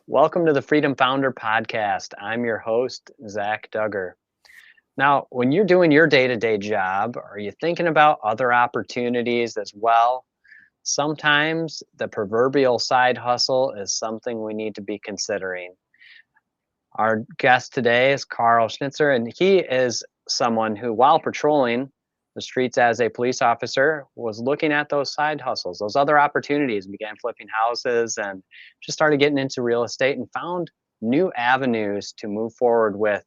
Welcome to the Freedom Founder Podcast. I'm your host, Zach Duggar. Now, when you're doing your day to day job, are you thinking about other opportunities as well? Sometimes the proverbial side hustle is something we need to be considering. Our guest today is Carl Schnitzer, and he is someone who, while patrolling the streets as a police officer, was looking at those side hustles, those other opportunities, began flipping houses and just started getting into real estate and found new avenues to move forward with.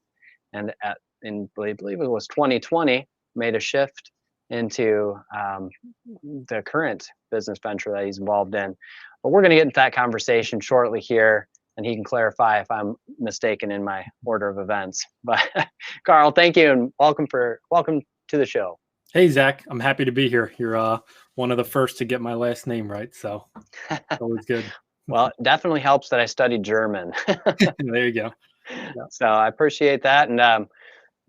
And I believe it was 2020, made a shift into the current business venture that he's involved in. But we're going to get into that conversation shortly here, and he can clarify if I'm mistaken in my order of events. But Carl, thank you, and welcome to the show. Hey, Zach, I'm happy to be here. You're one of the first to get my last name right, so always good. Well, it definitely helps that I studied German. There you go. Yeah. So I appreciate that. And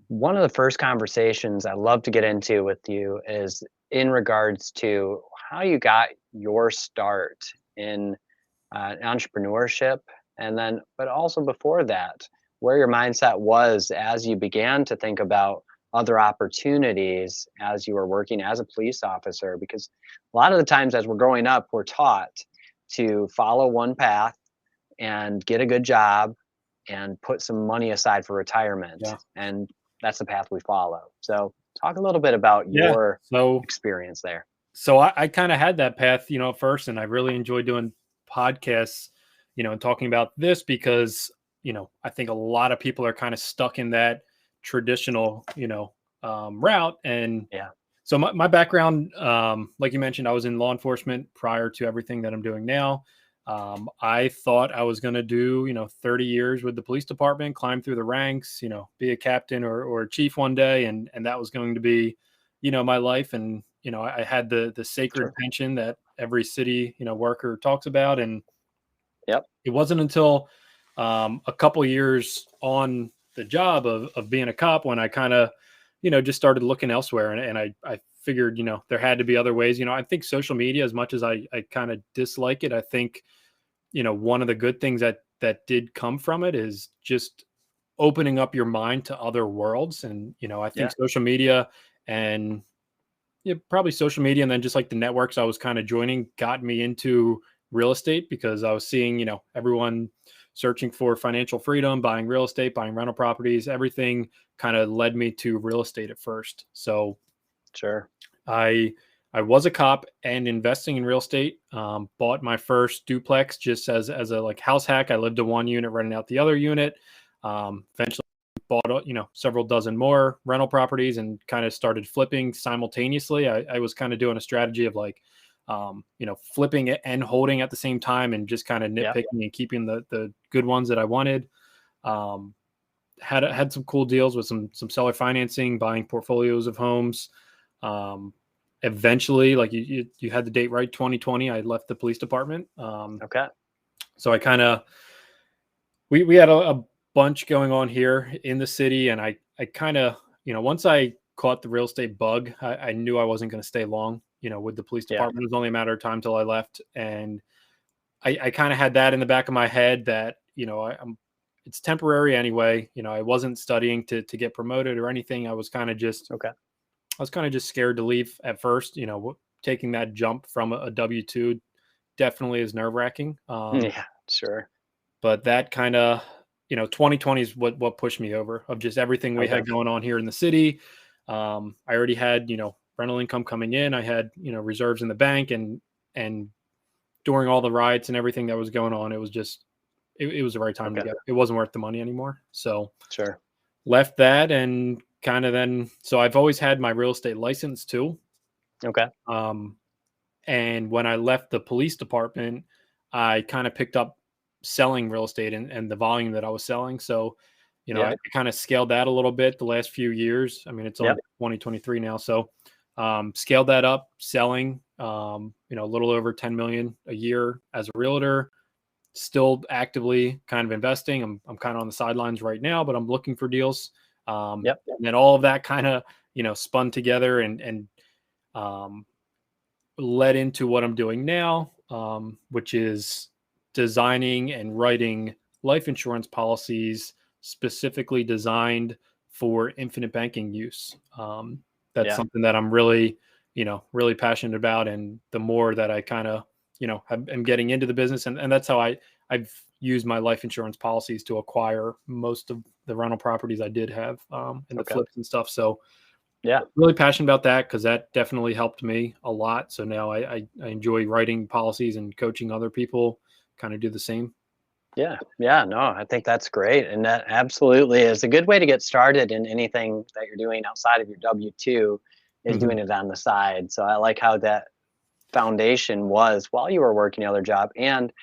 one of the first conversations I love to get into with you is in regards to how you got your start in entrepreneurship, and then, but also before that, where your mindset was as you began to think about other opportunities as you were working as a police officer. Because a lot of the times as we're growing up, we're taught to follow one path and get a good job and put some money aside for retirement. Yeah. And that's the path we follow. So talk a little bit about your experience there. So I kind of had that path, first, and I really enjoy doing podcasts, and talking about this because, I think a lot of people are kind of stuck in that traditional, route. And yeah. So my background, like you mentioned, I was in law enforcement prior to everything that I'm doing now. I thought I was going to do, 30 years with the police department, climb through the ranks, be a captain or a chief one day. And that was going to be, my life. And, I had the sacred pension that every city, worker talks about. And it wasn't until a couple years on the job of being a cop when I kind of, just started looking elsewhere. And I figured, there had to be other ways. I think social media, as much as I kind of dislike it, I think, one of the good things that did come from it is just opening up your mind to other worlds. And, I think social media and probably social media, and then just like the networks I was kind of joining got me into real estate because I was seeing, everyone searching for financial freedom, buying real estate, buying rental properties, everything kind of led me to real estate at first. So I was a cop and investing in real estate, bought my first duplex just as a like house hack. I lived in one unit, renting out the other unit. Eventually bought, several dozen more rental properties and kind of started flipping simultaneously. I was kind of doing a strategy of like, flipping it and holding at the same time and just kind of nitpicking and keeping the good ones that I wanted. Had some cool deals with some seller financing, buying portfolios of homes. Eventually, like you had the date right, 2020, I left the police department. So I kind of, we had a bunch going on here in the city. And I kind of, once I caught the real estate bug, I knew I wasn't going to stay long, with the police department. It was only a matter of time till I left. And I kind of had that in the back of my head that, it's temporary anyway. I wasn't studying to get promoted or anything. I was kind of just, scared to leave at first. Taking that jump from a W-2 definitely is nerve wracking. But that kind of, 2020 is what pushed me over of just everything we had going on here in the city. I already had, rental income coming in. I had, reserves in the bank, and during all the riots and everything that was going on, it was just, it was the right time to get. It wasn't worth the money anymore. So left that and kind of then, so I've always had my real estate license too. And when I left the police department, I kind of picked up selling real estate and the volume that I was selling. So, I kind of scaled that a little bit the last few years. I mean, it's only 2023 now. So, scaled that up, selling, a little over 10 million a year as a realtor, still actively kind of investing. I'm kind of on the sidelines right now, but I'm looking for deals. And then all of that kind of, spun together and led into what I'm doing now, which is designing and writing life insurance policies specifically designed for infinite banking use. That's Yeah. something that I'm really, really passionate about. And the more that I kind of, am getting into the business, and that's how I've used my life insurance policies to acquire most of the rental properties I did have, and the Okay. flips and stuff. So Yeah. really passionate about that because that definitely helped me a lot. So now I enjoy writing policies and coaching other people kind of do the same. Yeah. Yeah. No, I think that's great. And that absolutely is a good way to get started in anything that you're doing outside of your W-2 is Hmm. doing it on the side. So I like how that foundation was while you were working the other job. And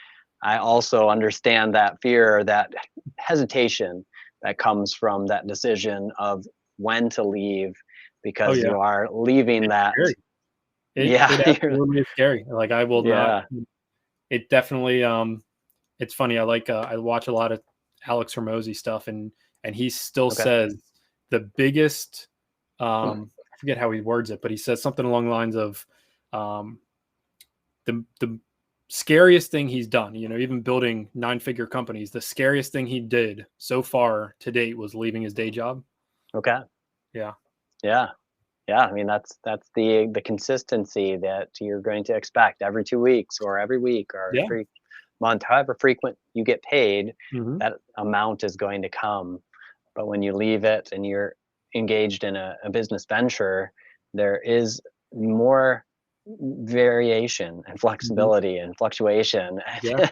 I also understand that fear, that hesitation that comes from that decision of when to leave Oh because yeah, you are leaving it's that. scary. Yeah. It absolutely is scary. Like I will not. Yeah. It definitely. It's funny. I watch a lot of Alex Hormozy stuff, and he still Okay. says the biggest. I forget how he words it, but he says something along the lines of, um, the scariest thing he's done. Even building 9-figure companies, the scariest thing he did so far to date was leaving his day job. Okay. Yeah. Yeah. Yeah. I mean, that's the consistency that you're going to expect every 2 weeks or every week or Yeah. every month, however frequent you get paid, Hmm. that amount is going to come. But when you leave it and you're engaged in a business venture, there is more variation and Hmm. flexibility and fluctuation, Yeah. I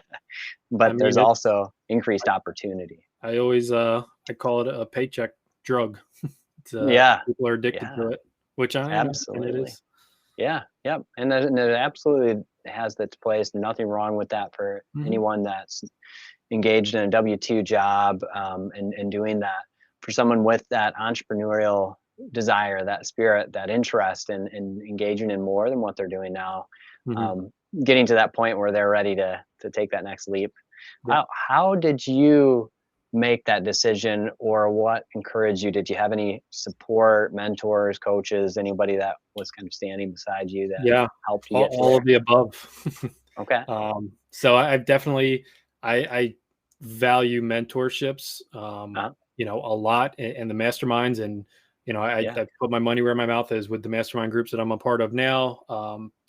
but there's mean, also increased opportunity. I always I call it a paycheck drug. It's, Yeah, people are addicted yeah, to it, which and it absolutely. is. Yeah, yep, and it absolutely has its place. Nothing wrong with that for Mhm. anyone that's engaged in a W-2 job, and doing that. For someone with that entrepreneurial desire, that spirit, that interest in engaging in more than what they're doing now, Mhm. um, getting to that point where they're ready to take that next leap. Yep. How did you make that decision, or what encouraged you? Did you have any support, mentors, coaches, anybody that was kind of standing beside you that Yeah. helped you get to All of there? the above. Okay. So I've definitely I value mentorships, Uh-huh. a lot, and the masterminds, and Yeah. I put my money where my mouth is with the mastermind groups that I'm a part of now.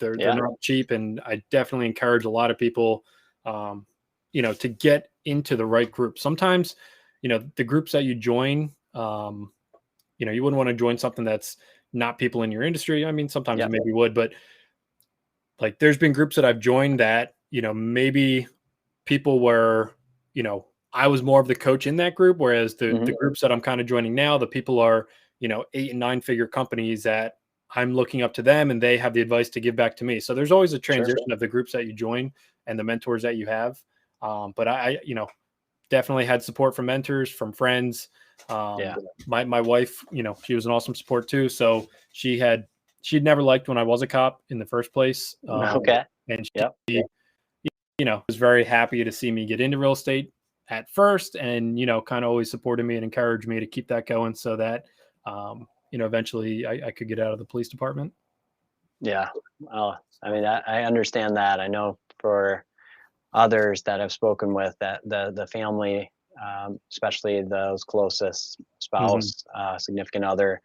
They're Yeah. not cheap, and I definitely encourage a lot of people, um, to get into the right group. Sometimes, the groups that you join, you wouldn't want to join something that's not people in your industry. I mean, sometimes Yeah. you maybe would, but like there's been groups that I've joined that, maybe people were, I was more of the coach in that group, whereas the Hmm. groups that I'm kind of joining now, the people are, 8 and 9 figure companies that I'm looking up to them and they have the advice to give back to me. So there's always a Sure. transition of the groups that you join and the mentors that you have. But definitely had support from mentors, from friends. Yeah. My wife, she was an awesome support too. So she'd never liked when I was a cop in the first place. Okay. And Yep. she, was very happy to see me get into real estate at first, and, kind of always supported me and encouraged me to keep that going so that, eventually I could get out of the police department. Yeah. Oh, I mean, I understand that. I know for others that I've spoken with that the family, especially those closest, Hmm. spouse, significant other,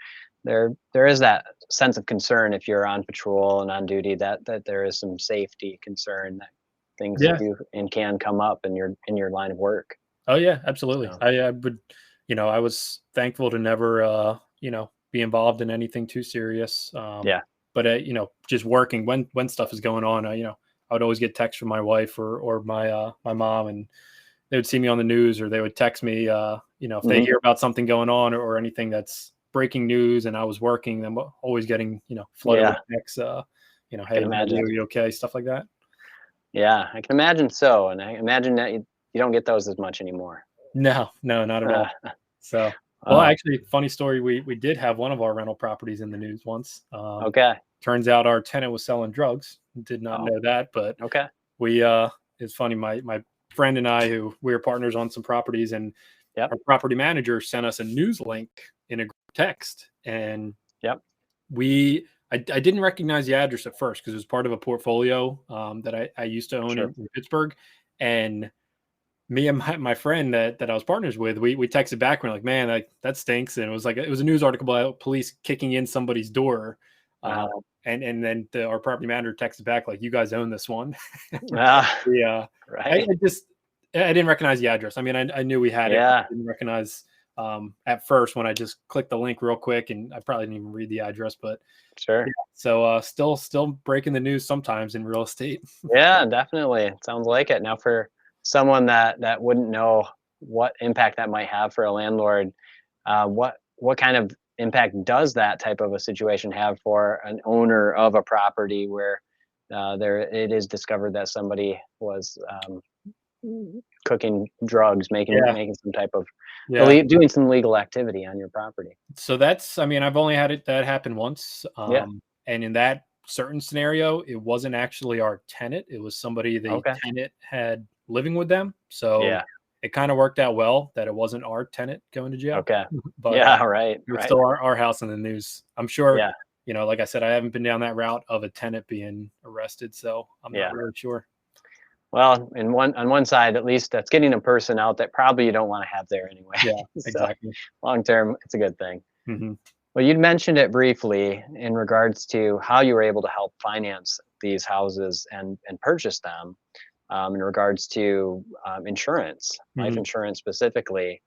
there is that sense of concern if you're on patrol and on duty, that there is some safety concern that things Yeah. do and can come up in your line of work. Oh yeah, absolutely. So I would, I was thankful to never, be involved in anything too serious. yeah. But just working when stuff is going on, I would always get texts from my wife or my mom, and they would see me on the news, or they would text me, if they Hmm. hear about something going on, or anything that's breaking news, and I was working, I'm always getting, flooded with Yeah. texts, I can hey, imagine. are you okay? Stuff like that. Yeah, I can imagine so, and I imagine that you don't get those as much anymore. No, no, not at all. So, well, Oh, actually, funny story. We did have one of our rental properties in the news once. okay. Turns out our tenant was selling drugs. Did not Oh, know that, but okay. we it's funny. My friend and I, who we were partners on some properties, and Yep. our property manager sent us a news link in a group text, and Yep. I didn't recognize the address at first because it was part of a portfolio that I used to own Sure. in Pittsburgh, And me and my friend that I was partners with, we texted back. We're like, man, that stinks. And it was a news article about police kicking in somebody's door. Wow. And then our property manager texted back like, you guys own this one. Yeah. Right. I didn't recognize the address. I mean, I knew we had it. Yeah. I didn't recognize at first when I just clicked the link real quick, and I probably didn't even read the address, but Sure. yeah. So still breaking the news sometimes in real estate. Yeah, definitely. It sounds like it. Now, for someone that wouldn't know what impact that might have for a landlord, what kind of impact does that type of a situation have for an owner of a property where there it is discovered that somebody was cooking drugs, Yeah. making some type of Yeah. doing some legal activity on your property? So I mean, I've only had that happen once. Yeah. And in that certain scenario, it wasn't actually our tenant. It was somebody the Okay. tenant had living with them. So Yeah. it kind of worked out well that it wasn't our tenant going to jail. Okay. But Yeah. Right. it was Right. still our house in the news. I'm sure, Yeah. like I said, I haven't been down that route of a tenant being arrested. So I'm Yeah. not really sure. Well, on one side, at least that's getting a person out that probably you don't want to have there anyway. Yeah, So exactly. long term, it's a good thing. Hmm. Well, you'd mentioned it briefly in regards to how you were able to help finance these houses and purchase them, in regards to insurance, life Hmm. insurance specifically.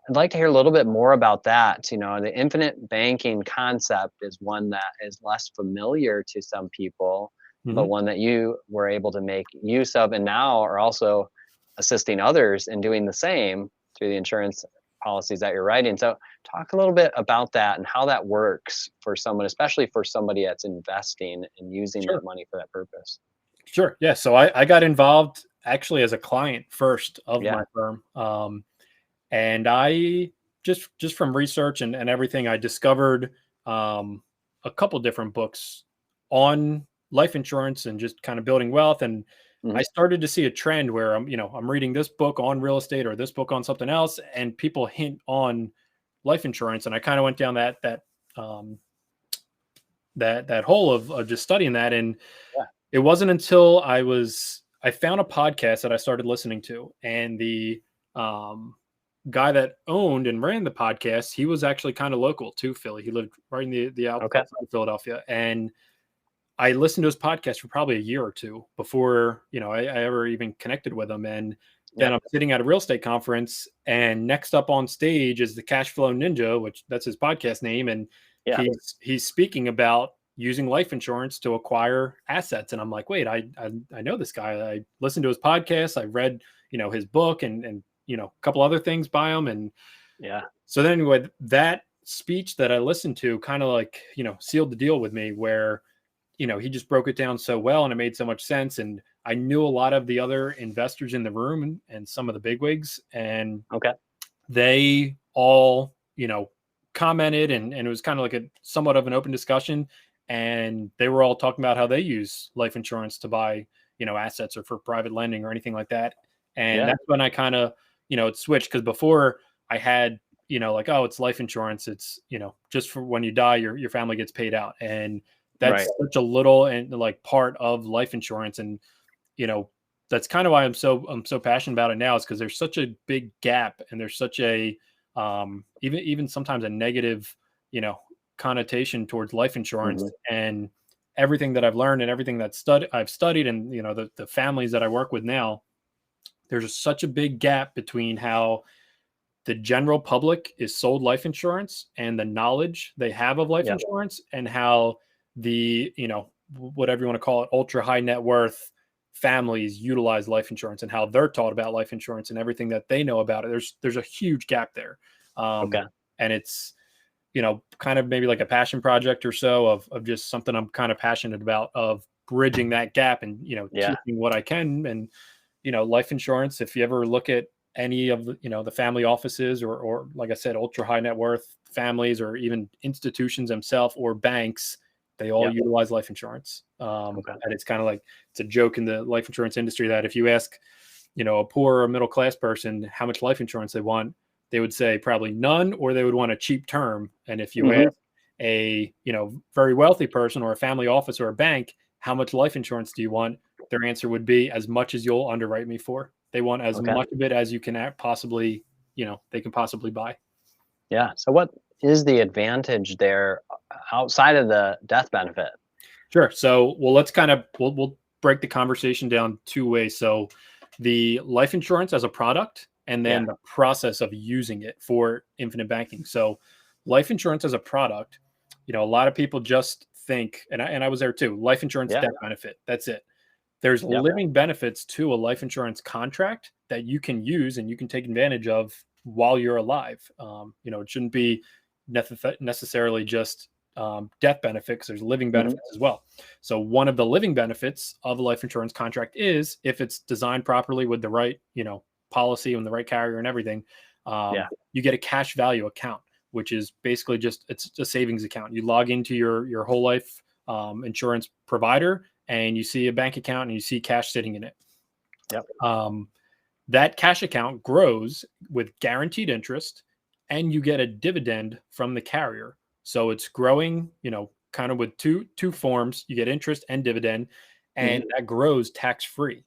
I'd like to hear a little bit more about that. You know, the infinite banking concept is one that is less familiar to some people, but Hmm. one that you were able to make use of and now are also assisting others in doing the same through the insurance policies that you're writing. So, talk a little bit about that and how that works for someone, especially for somebody that's investing and using Sure. that money for that purpose. Sure. Yeah. So I got involved actually as a client first of Yeah. my firm. And I just from research and everything, I discovered a couple different books on life insurance and just kind of building wealth. And Hmm. I started to see a trend where I'm reading this book on real estate or this book on something else, and people hint on life insurance. And I kind of went down um, that hole of just studying that. And Yeah. it wasn't until I found a podcast that I started listening to, and the um, guy that owned and ran the podcast, he was actually kind of local to Philly. He lived right in the Okay. outside of Philadelphia, and I listened to his podcast for probably a year or two before I ever even connected with him. And then Yeah. I'm sitting at a real estate conference, and next up on stage is the Cashflow Ninja, which that's his podcast name, and Yeah. he's speaking about using life insurance to acquire assets. And I'm like, wait, I know this guy. I listened to his podcast. I read his book and a couple other things by him. And Yeah. so then anyway, that speech that I listened to kind of like sealed the deal with me, where he just broke it down so well and it made so much sense. And I knew a lot of the other investors in the room and some of the bigwigs, and Okay. they all, commented, and it was kind of like a somewhat of an open discussion. And they were all talking about how they use life insurance to buy, assets or for private lending or anything like that. And Yeah. that's when I kind of, it switched, because before I had, like, oh, it's life insurance. It's, just for when you die, your family gets paid out. And Right. that's such a little and like part of life insurance. And, that's kind of why I'm so passionate about it now, is because there's such a big gap, and there's such a even sometimes a negative, connotation towards life insurance. Hmm. And everything that I've learned and everything I've studied, and the families that I work with now, there's such a big gap between how the general public is sold life insurance and the knowledge they have of life Yeah. insurance, and how the whatever you want to call it, ultra high net worth families utilize life insurance, and how they're taught about life insurance and everything that they know about it. There's a huge gap there. Okay. And it's kind of maybe like a passion project or so of just something I'm kind of passionate about, of bridging that gap and Yeah. teaching what I can. And life insurance, if you ever look at any of the the family offices, or like I said, ultra high net worth families, or even institutions themselves or banks, they all Yeah. utilize life insurance. Okay. And it's kind of like, it's a joke in the life insurance industry that if you ask a poor or middle class person how much life insurance they want, they would say probably none, or they would want a cheap term. And if you Hmm. ask a very wealthy person or a family office or a bank, how much life insurance do you want, their answer would be as much as you'll underwrite me for. They want as Okay. much of it as you can possibly, they can possibly buy. Yeah. So what is the advantage there outside of the death benefit? Sure. So, well, let's kind of we'll break the conversation down two ways. So, the life insurance as a product, and Yeah. then the process of using it for infinite banking. So, life insurance as a product, a lot of people just think, and I was there too. Life insurance Yeah. death benefit. That's it. There's Yep. living benefits to a life insurance contract that you can use and you can take advantage of while you're alive. It shouldn't be necessarily just death benefits. There's living Hmm. benefits as well. So one of the living benefits of a life insurance contract is if it's designed properly with the right, policy and the right carrier and everything, Yeah. you get a cash value account, which is basically it's a savings account. You log into your whole life insurance provider and you see a bank account and you see cash sitting in it. Yep. That cash account grows with guaranteed interest and you get a dividend from the carrier. So it's growing, kind of with two forms. You get interest and dividend, and Hmm. that grows tax free.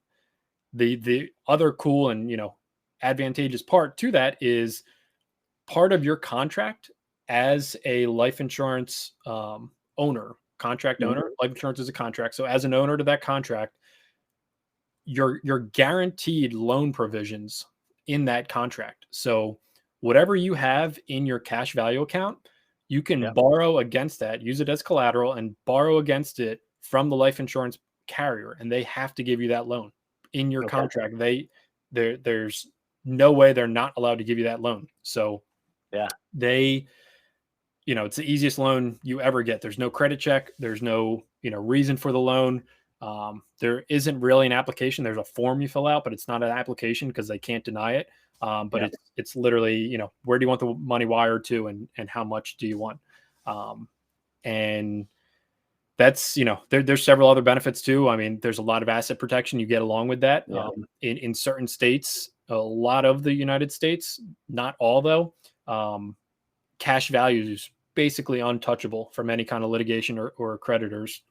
The other cool and advantageous part to that is part of your contract as a life insurance contract Hmm. owner. Life insurance is a contract. So as an owner to that contract, your guaranteed loan provisions in that contract. So whatever you have in your cash value account, you can Yep. borrow against that, use it as collateral and borrow against it from the life insurance carrier, and they have to give you that loan in your Okay. contract. There's no way they're not allowed to give you that loan. So Yeah. they, it's the easiest loan you ever get. There's no credit check. There's no, reason for the loan. There isn't really an application. There's a form you fill out, but it's not an application because they can't deny it. But Yep. it's literally, where do you want the money wired to, and how much do you want? And that's, there's several other benefits too. I mean, there's a lot of asset protection you get along with that. Yeah. In certain states, a lot of the United States, not all though, cash value is basically untouchable from any kind of litigation or creditors.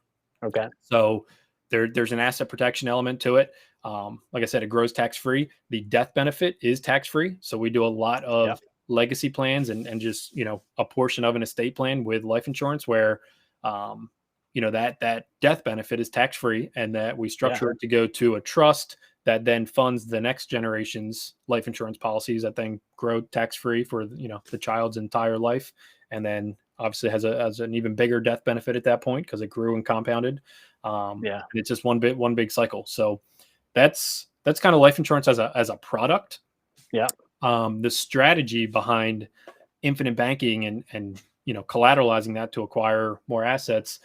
Okay. So there's an asset protection element to it. Like I said, it grows tax free. The death benefit is tax free. So we do a lot Yep. of legacy plans and just, a portion of an estate plan with life insurance where, that death benefit is tax free, and that we Yeah. structure it to go to a trust that then funds the next generation's life insurance policies that then grow tax free for, the child's entire life. And then obviously has an even bigger death benefit at that point because it grew and compounded. Yeah. And it's just one big cycle. So that's kind of life insurance as a product. Yeah. The strategy behind infinite banking and collateralizing that to acquire more assets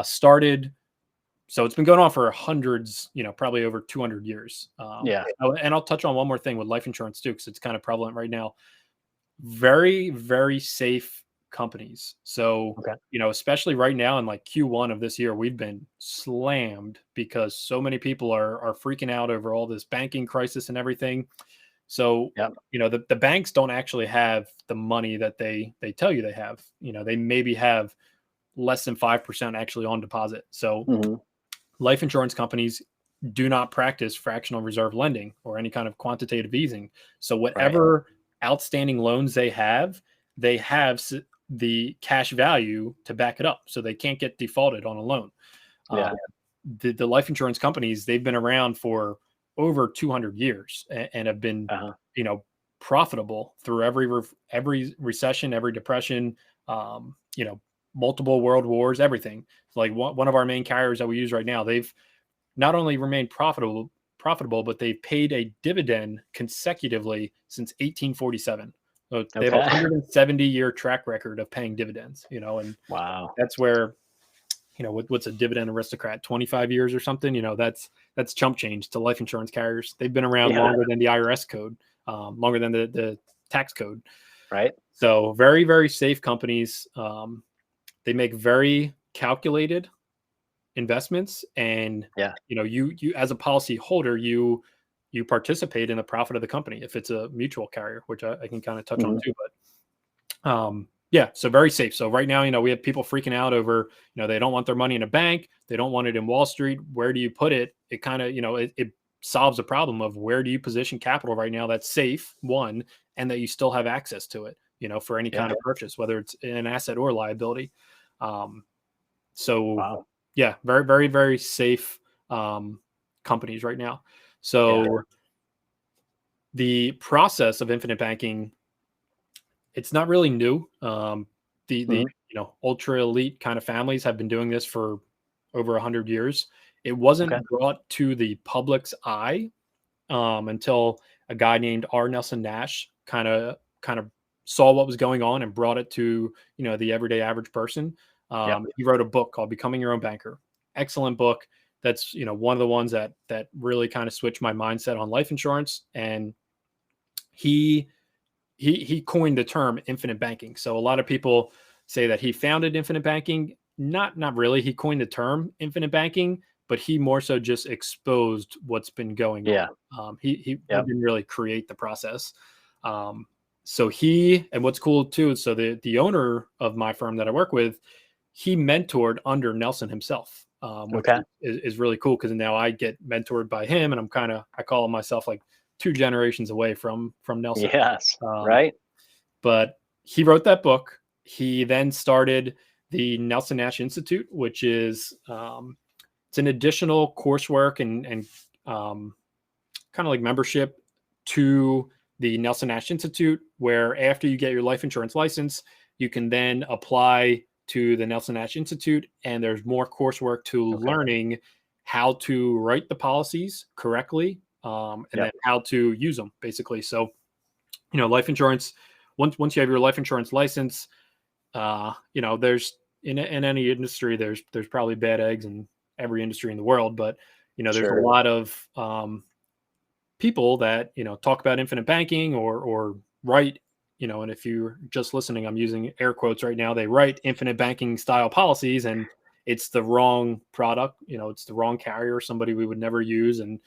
started. So it's been going on for hundreds, probably over 200 years. Yeah. And I'll touch on one more thing with life insurance too, because it's kind of prevalent right now. Very, very safe companies. So, Okay. especially right now in like Q1 of this year, we've been slammed because so many people are freaking out over all this banking crisis and everything. So, Yep. the banks don't actually have the money that they tell you they have. They maybe have less than 5% actually on deposit. So, Hmm. life insurance companies do not practice fractional reserve lending or any kind of quantitative easing. So Right. whatever outstanding loans they have the cash value to back it up. So they can't get defaulted on a loan. Yeah. Uh, the life insurance companies, they've been around for over 200 years and have been, Uh-huh. you know, profitable through every recession, every depression, um, you know, multiple world wars, everything. Like one of our main carriers that we use right now, they've not only remained profitable, but they've paid a dividend consecutively since 1847. So they have a Okay. 170-year track record of paying dividends, and Wow. that's where, what's a dividend aristocrat, 25 years or something, that's chump change to life insurance carriers. They've been around Yeah. longer than the IRS code, longer than the tax code. Right. So very, very safe companies. They make very calculated investments, and Yeah. you as a policy holder, you participate in the profit of the company if it's a mutual carrier, which I can kind of touch on Hmm. too. But yeah, so very safe. So right now, we have people freaking out over, they don't want their money in a bank, they don't want it in Wall Street. Where do you put it? It kind of, it solves the problem of where do you position capital right now that's safe, one, and that you still have access to it, for any kind of purchase, whether it's an asset or liability. So Wow. yeah, very, very, very safe companies right now. So the process of infinite banking, it's not really new. The ultra elite kind of families have been doing this for over 100 years. It wasn't brought to the public's eye until a guy named R. Nelson Nash kind of saw what was going on and brought it to the everyday average person. He wrote a book called Becoming Your Own Banker. Excellent book. That's one of the ones that really kind of switched my mindset on life insurance. And he coined the term infinite banking. So a lot of people say that he founded infinite banking. Not really. He coined the term infinite banking, but he more so just exposed what's been going on. He didn't really create the process. So and what's cool too, so the owner of my firm that I work with, he mentored under Nelson himself, which is really cool because now I get mentored by him, and I call myself like 2 generations away from Nelson. Yes, right. But he wrote that book. He then started the Nelson Nash Institute, which is it's an additional coursework and kind of like membership to the Nelson Nash Institute, where after you get your life insurance license, you can then apply to the Nelson Nash Institute, and there's more coursework to learning how to write the policies correctly, and then how to use them, basically. So, life insurance, once you have your life insurance license, there's in any industry, there's probably bad eggs in every industry in the world, but there's a lot of people that talk about infinite banking or write, and if you're just listening, I'm using air quotes right now, they write infinite banking style policies, and it's the wrong product, it's the wrong carrier, somebody we would never use. And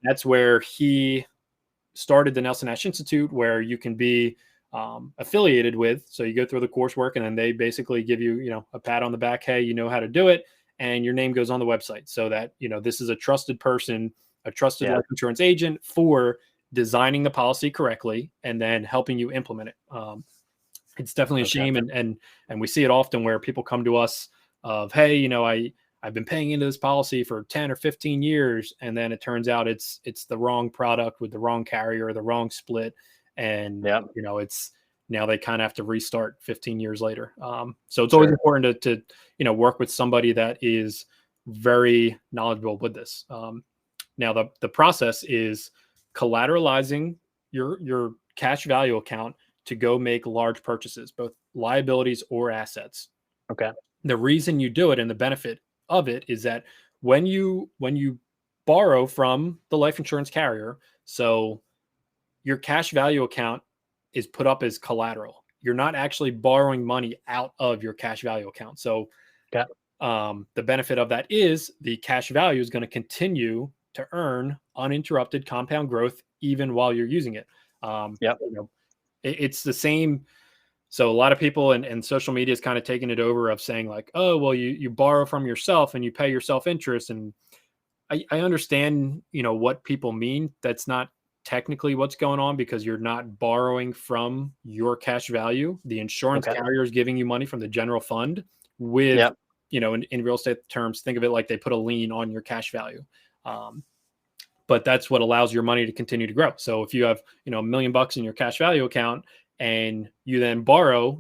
that's where he started the Nelson Nash Institute, where you can be affiliated with. So you go through the coursework, and then they basically give you, a pat on the back. Hey, you know how to do it. And your name goes on the website so that, this is a trusted person, a trusted life insurance agent for designing the policy correctly and then helping you implement it. It's definitely a shame. And we see it often where people come to us of, hey, I've been paying into this policy for 10 or 15 years. And then it turns out it's the wrong product with the wrong carrier, the wrong split. And, it's now they kind of have to restart 15 years later. So it's always important to work with somebody that is very knowledgeable with this. Now the process is collateralizing your cash value account to go make large purchases, both liabilities or assets. The reason you do it and the benefit of it is that when you borrow from the life insurance carrier, so your cash value account is put up as collateral. You're not actually borrowing money out of your cash value account. So the benefit of that is the cash value is going to continue to earn uninterrupted compound growth even while you're using it. It's the same. So a lot of people and social media is kind of taking it over of saying like, oh, well, you borrow from yourself and you pay yourself interest. And I understand, what people mean. That's not technically what's going on, because you're not borrowing from your cash value. The insurance carrier is giving you money from the general fund with, in real estate terms, think of it like they put a lien on your cash value. But that's what allows your money to continue to grow. So if you have, $1 million in your cash value account and you then borrow,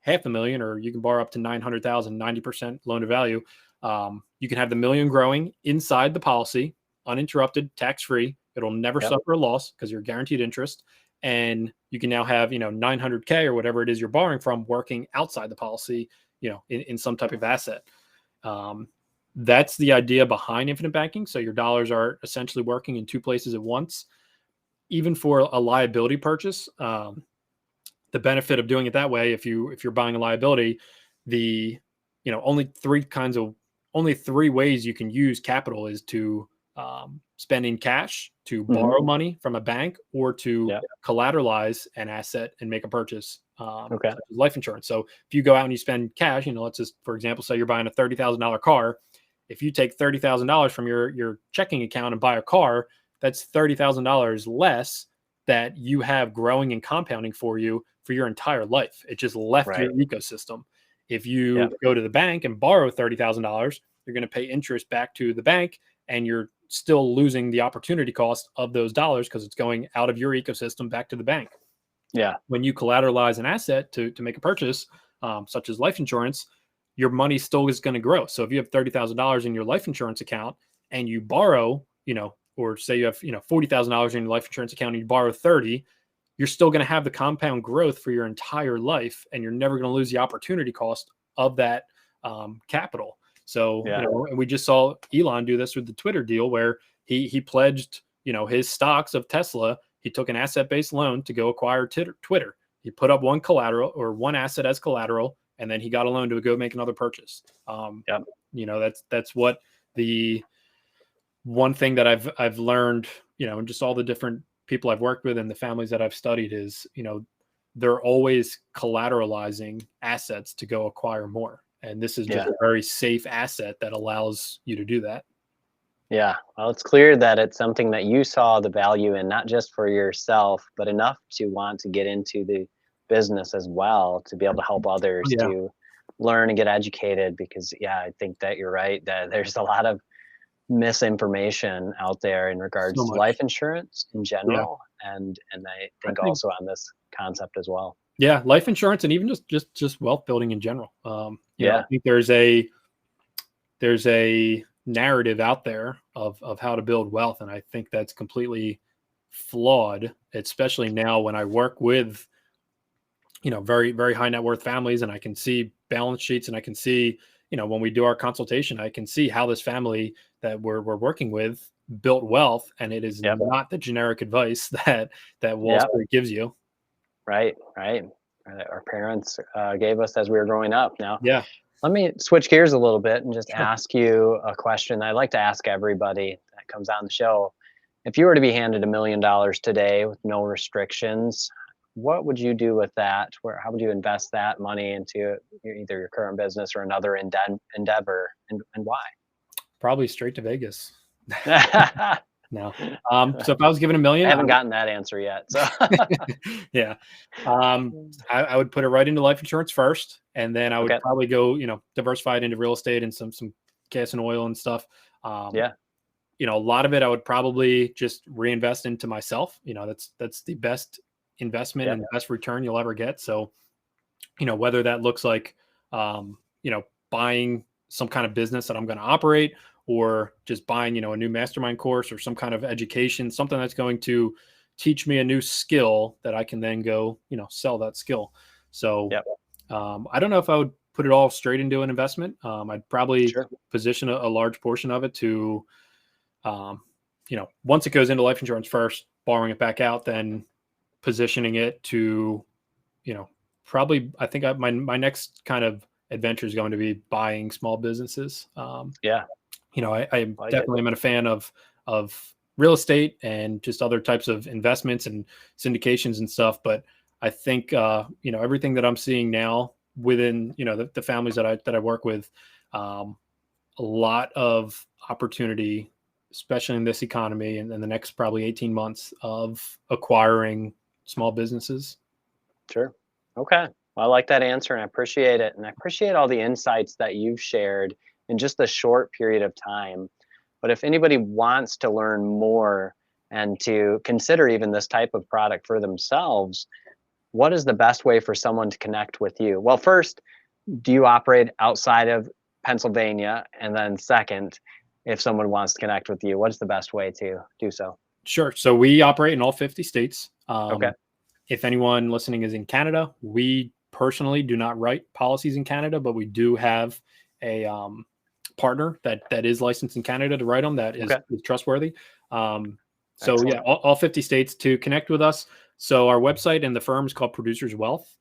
$500,000, or you can borrow up to 900,000, 90% loan to value. You can have the $1 million growing inside the policy, uninterrupted, tax-free. It'll never suffer a loss because you're guaranteed interest. And you can now have, 900K or whatever it is you're borrowing from working outside the policy, in some type of asset. That's the idea behind infinite banking. So your dollars are essentially working in 2 places at once. Even for a liability purchase, the benefit of doing it that way, if you're buying a liability, only 3 ways you can use capital is to spend in cash, to borrow money from a bank, or to collateralize an asset and make a purchase, such as life insurance. So if you go out and you spend cash, let's just, for example, say you're buying a $30,000 car if you take $30,000 from your checking account and buy a car, that's $30,000 less that you have growing and compounding for you for your entire life. It just left your Right. ecosystem. If you Yep. go to the bank and borrow $30,000, you're going to pay interest back to the bank, and you're still losing the opportunity cost of those dollars because it's going out of your ecosystem back to the bank. Yeah. When you collateralize an asset to make a purchase, such as life insurance, your money still is going to grow. So if you have $30,000 in your life insurance account and you borrow, or say you have, $40,000 in your life insurance account and you borrow 30, you're still going to have the compound growth for your entire life, and you're never going to lose the opportunity cost of that capital. So, Yeah. And we just saw Elon do this with the Twitter deal where he pledged, his stocks of Tesla. He took an asset-based loan to go acquire Twitter. He put up one collateral or one asset as collateral, and then he got a loan to go make another purchase. Yep. That's what the one thing that I've learned, and just all the different people I've worked with and the families that I've studied is, they're always collateralizing assets to go acquire more. And this is just a very safe asset that allows you to do that. Yeah. Well, it's clear that it's something that you saw the value in, not just for yourself, but enough to want to get into the business as well, to be able to help others Yeah. to learn and get educated. Because, I think that you're right, that there's a lot of misinformation out there in regards So to much. life insurance in Yeah. general. And I think also on this concept as well. Yeah. Life insurance, and even just wealth building in general. I think there's a narrative out there of how to build wealth. And I think that's completely flawed, especially now when I work with, very, very high net worth families, and I can see balance sheets, and I can see, when we do our consultation, I can see how this family that we're working with built wealth. And it is not the generic advice that Wall Street gives you. Right. Our parents gave us as we were growing up. Now, Yeah. let me switch gears a little bit and just Sure. ask you a question I like to ask everybody that comes on the show. If you were to be handed $1 million today with no restrictions, what would you do with that? How would you invest that money into either your current business or another endeavor, and why? Probably straight to Vegas. I No. So if I was given $1 million, haven't gotten that answer yet. So yeah. I would put it right into life insurance first, and then I would probably go, diversify it into real estate and some gas and oil and stuff. A lot of it I would probably just reinvest into myself. That's the best investment and the best return you'll ever get. So, whether that looks like, buying some kind of business that I'm going to operate, or just buying, a new mastermind course or some kind of education, something that's going to teach me a new skill that I can then go, sell that skill. So I don't know if I would put it all straight into an investment. I'd probably position a large portion of it to, once it goes into life insurance first, borrowing it back out, then positioning it to, probably, I think my next kind of adventure is going to be buying small businesses. I definitely am a fan of real estate and just other types of investments and syndications and stuff. But I think, everything that I'm seeing now within, the families that I work with, a lot of opportunity, especially in this economy and in the next probably 18 months, of acquiring small businesses. Sure. Okay. Well, I like that answer, and I appreciate it. And I appreciate all the insights that you've shared in just a short period of time. But if anybody wants to learn more and to consider even this type of product for themselves, what is the best way for someone to connect with you? Well, first, do you operate outside of Pennsylvania? And then second, if someone wants to connect with you, what is the best way to do so? Sure. So we operate in all 50 states. Okay. If anyone listening is in Canada, we personally do not write policies in Canada, but we do have a partner that is licensed in Canada to write them, that is trustworthy. All 50 states to connect with us. So our website and the firm is called Producers Wealth.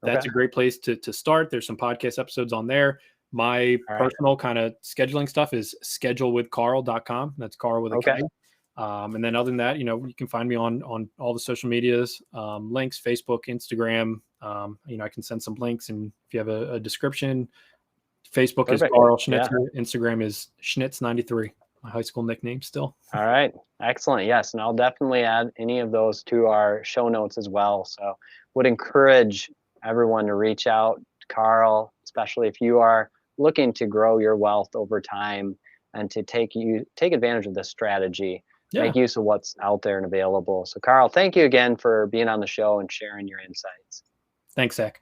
That's a great place to start. There's some podcast episodes on there. My personal kind of scheduling stuff is schedulewithcarl.com. That's Carl with a K. And then other than that, you can find me on all the social medias, links, Facebook, Instagram. I can send some links, and if you have a description, Facebook is Perfect. Carl Yeah. Schnitzer. Instagram is Schnitz93, my high school nickname still. All right. Excellent. Yes. And I'll definitely add any of those to our show notes as well. So would encourage everyone to reach out to Carl, especially if you are looking to grow your wealth over time and to take advantage of this strategy, Yeah. make use of what's out there and available. So Carl, thank you again for being on the show and sharing your insights. Thanks, Zach.